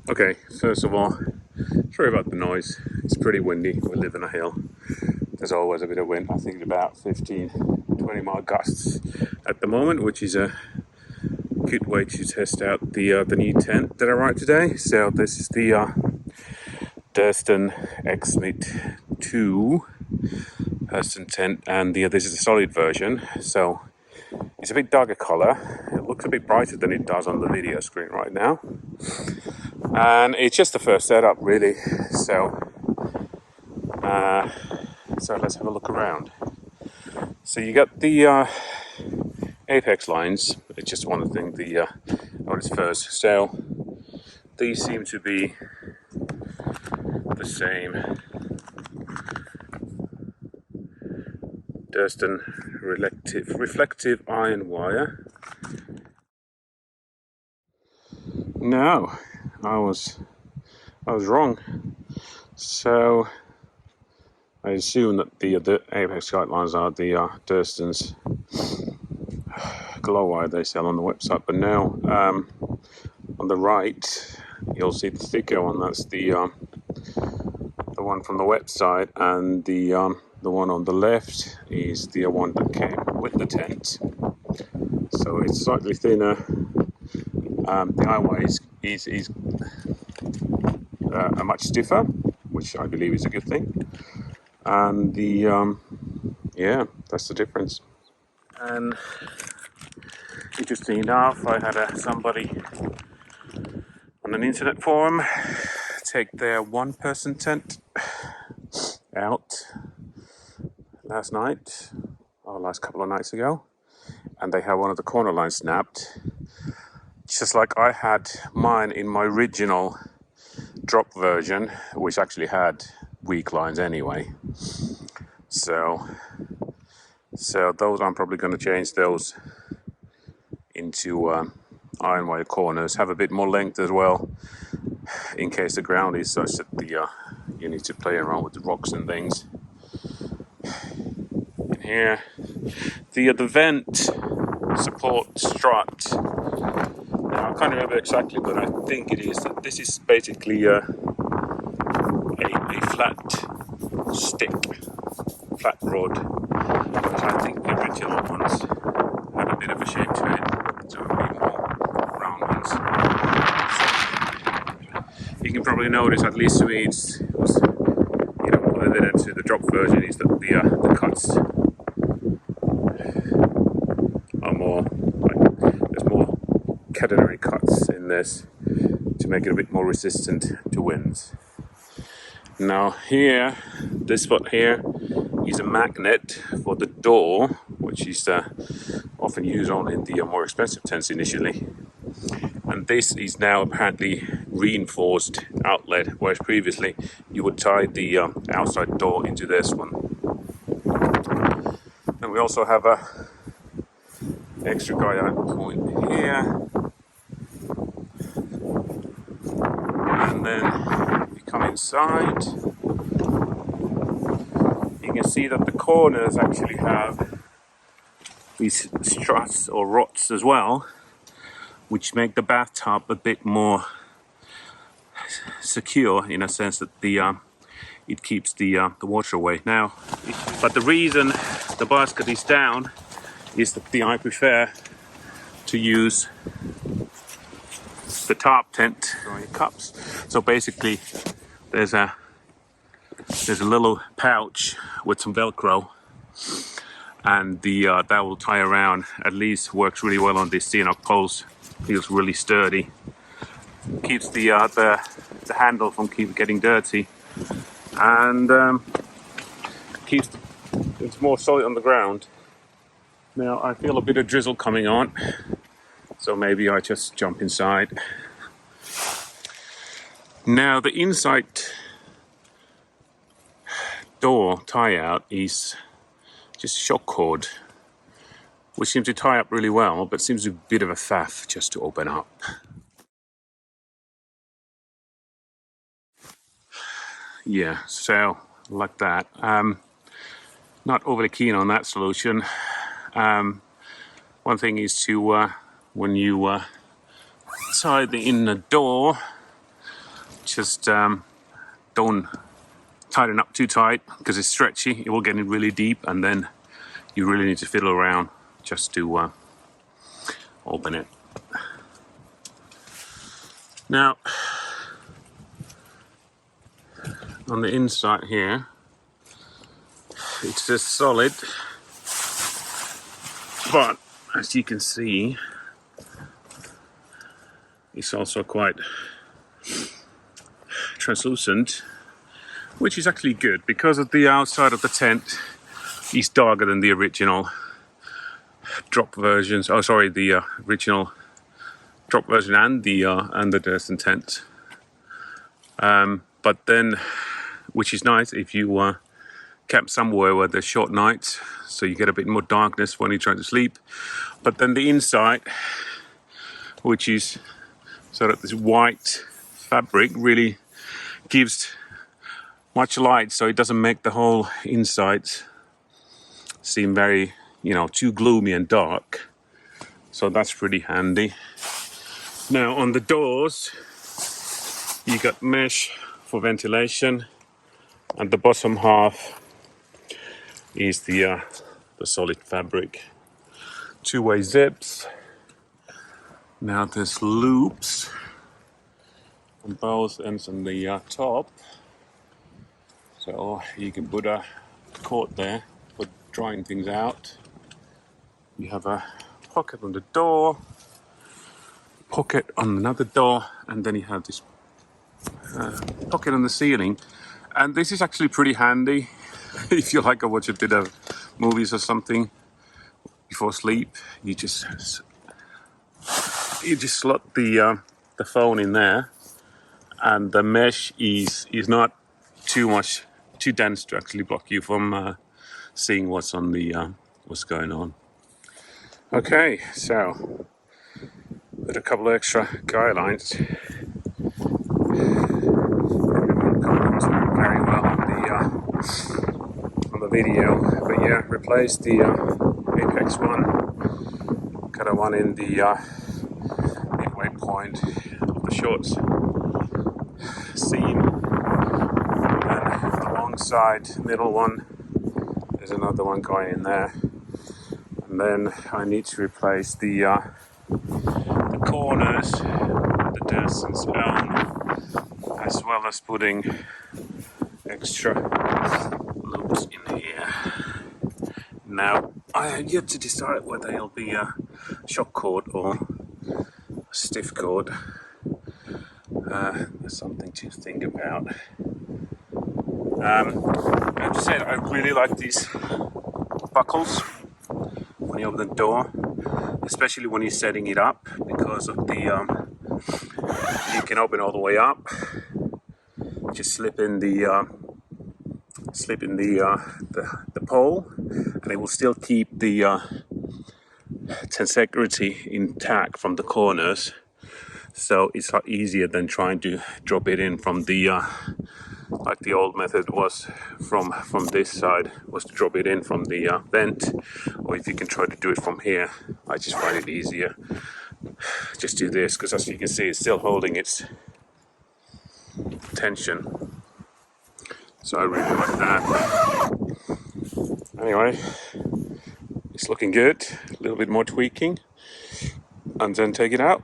Okay, first of all, sorry about the noise. It's pretty windy. We live in a hill. There's always a bit of wind. I think it's about 15-20 mile gusts at the moment, which is a good way to test out the new tent that arrived today. So this is the Durston XMIT 2 Durston tent, and this is a solid version. So it's a bit darker color. It looks a bit brighter than it does on the video screen right now. And it's just the first setup, really. So let's have a look around. So you got the apex lines. I just want to think notice first. So these seem to be the same. Durston reflective iron wire. No, I was wrong. So I assume that the apex guidelines are the Durston's glow wire they sell on the website, but now on the right you'll see the thicker one. That's the one from the website, and the one on the left is the one that came with the tent. So it's slightly thinner. The iron wire is much stiffer, which I believe is a good thing. And yeah, that's the difference. And interesting enough, I had somebody on an internet forum take their one-person tent out last couple of nights ago, and they had one of the corner lines snapped, just like I had mine in my original drop version, which actually had weak lines anyway. So those, I'm probably going to change those into iron wire corners, have a bit more length as well, in case the ground is such that you need to play around with the rocks and things. In here, the vent support strut. Now, I can't remember exactly, but I think it is that this is basically a flat stick, flat rod, which I think the original ones had a bit of a shape to it, so a bit more round ones. So you can probably notice, at least to me, it's more evident to the drop version, is that the cuts are more there's more catenary cuts in this to make it a bit more resistant to winds. Now here, this spot here is a magnet for the door, which is often used only in the more expensive tents initially. And this is now apparently reinforced outlet, whereas previously you would tie the outside door into this one. And we also have a extra guide out point here. And then if you come inside, you can see that the corners actually have these struts or rods as well, which make the bathtub a bit more secure, in a sense that it keeps the water away. Now, but the reason the basket is down is that I prefer to use the top tent cups. So basically, there's a little pouch with some Velcro, and that will tie around. At least works really well on this CNOC poles. Feels really sturdy. Keeps the handle from getting dirty, and it's more solid on the ground. Now I feel a bit of drizzle coming on, so maybe I just jump inside. Now the inside door tie out is just shock cord, which seems to tie up really well, but seems a bit of a faff just to open up. Yeah, so like that. Not overly keen on that solution. One thing is to when you tie the inner door, just don't tighten up too tight because it's stretchy. It will get in really deep, and then you really need to fiddle around just to open it. Now, on the inside here, it's just solid, but as you can see, it's also quite translucent, which is actually good because of the outside of the tent is darker than the original drop versions. Oh, sorry, the original drop version and the Dursten tent. But then, which is nice if you camp somewhere where there's short nights, so you get a bit more darkness when you're trying to sleep. But then the inside, which is sort of this white fabric, really gives much light, so it doesn't make the whole inside seem very, too gloomy and dark. So that's pretty handy. Now on the doors, you got mesh for ventilation, and the bottom half is the solid fabric. Two-way zips. Now there's loops on both ends on the top, so you can put a cord there for drying things out. You have a pocket on the door, pocket on another door, and then you have this pocket on the ceiling. And this is actually pretty handy if you like to watch a bit of movies or something before sleep. You just slot the phone in there, and the mesh is not too dense to actually block you from seeing what's on the what's going on. Okay, so with a couple of extra guy lines, very well on the video, but yeah, replaced the Apex one, got a one in the midway point of the shorts seam, and alongside middle one there's another one going in there, and then I need to replace the corners, the Dursten's own, as well as putting extra loops in here. Now I have yet to decide whether it'll be a shock cord or a stiff cord. There's something to think about. I have to say, I really like these buckles when you open the door, especially when you're setting it up, because of the you can open all the way up. Just slip in the pole, and it will still keep the tensegrity intact from the corners. So it's a lot easier than trying to drop it in from the like the old method was from this side, was to drop it in from the vent, or if you can try to do it from here. I just find it easier. Just do this, because as you can see, it's still holding its tension. So I really like that. Anyway, it's looking good. A little bit more tweaking, and then take it out.